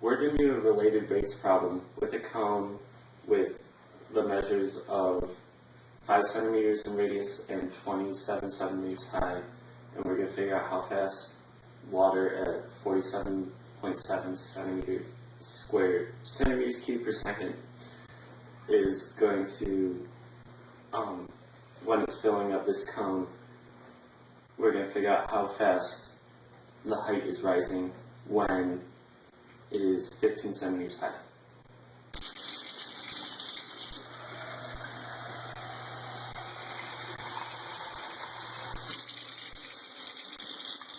We're going to do a related rates problem with a cone with the measures of 5 centimeters in radius and 27 centimeters high, and we're going to figure out how fast water at 47.7 centimeters cubed per second is going to, when it's filling up this cone, we're going to figure out how fast the height is rising when it is 15 centimeters high.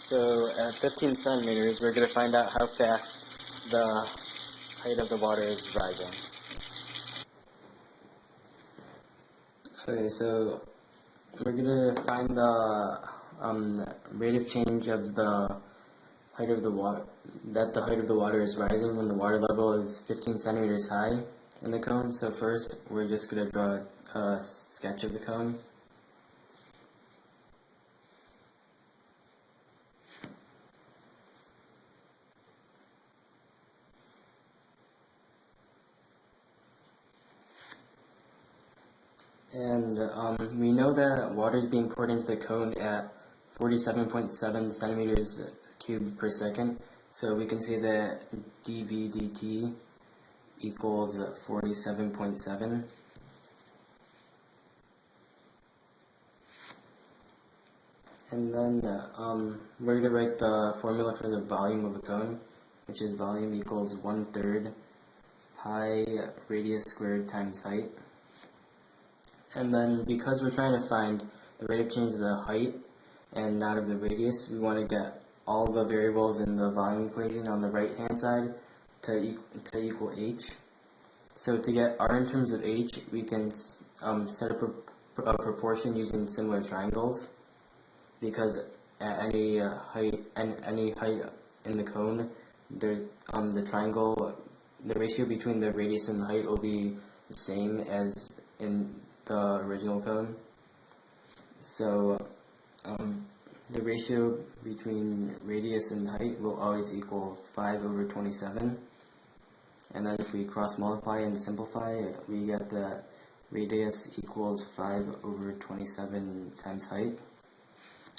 So at 15 centimeters, we're going to find out how fast the height of the water is rising. Okay, so we're going to find the rate of change of the height of the water, that the height of the water is rising when the water level is 15 centimeters high in the cone. So first, we're just going to draw a sketch of the cone. And we know that water is being poured into the cone at 47.7 centimeters cubed per second. So we can say that dV dt equals 47.7. And then we're going to write the formula for the volume of a cone, which is volume equals 1/3 pi radius squared times height. And then because we're trying to find the rate of change of the height and not of the radius, we want to get all the variables in the volume equation on the right hand side to equal h. So to get r in terms of h, we can set up a proportion using similar triangles, because at any height in the cone, the triangle, the ratio between the radius and the height will be the same as in the original cone. So the ratio between radius and height will always equal 5/27. And then if we cross multiply and simplify, we get that radius equals 5/27 times height.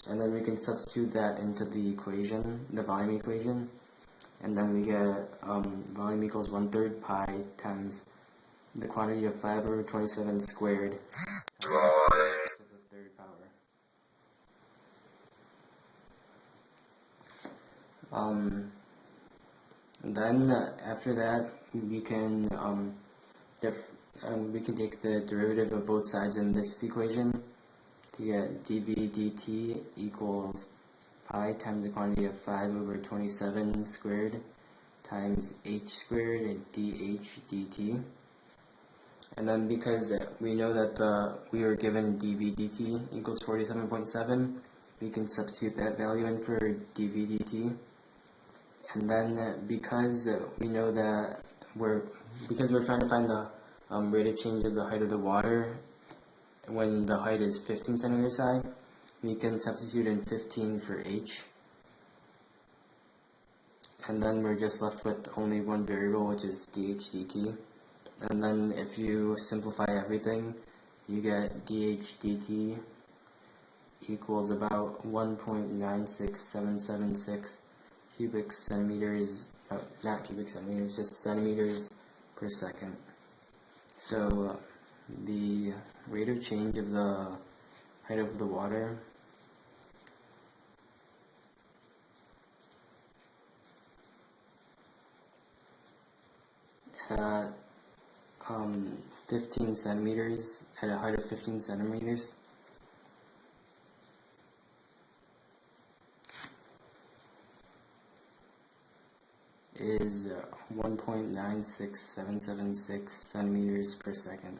And then we can substitute that into the equation, the volume equation, and then we get volume equals 1/3 pi times the quantity of 5/27 squared to the third power. Then after that, we can take the derivative of both sides in this equation to get dV dt equals pi times the quantity of 5/27 squared times h squared and dh dt. And then because we know that we were given dV dt equals 47.7, we can substitute that value in for dV dt. And then because we know that we're trying to find the rate of change of the height of the water when the height is 15 centimeters high, we can substitute in 15 for h. And then we're just left with only one variable, which is dh dt. And then if you simplify everything, you get dh dt equals about 1.96776 cubic centimeters, not cubic centimeters, just centimeters per second. So the rate of change of the height of the water at 15 centimeters, at a height of 15 centimeters, is 1.96776 centimeters per second.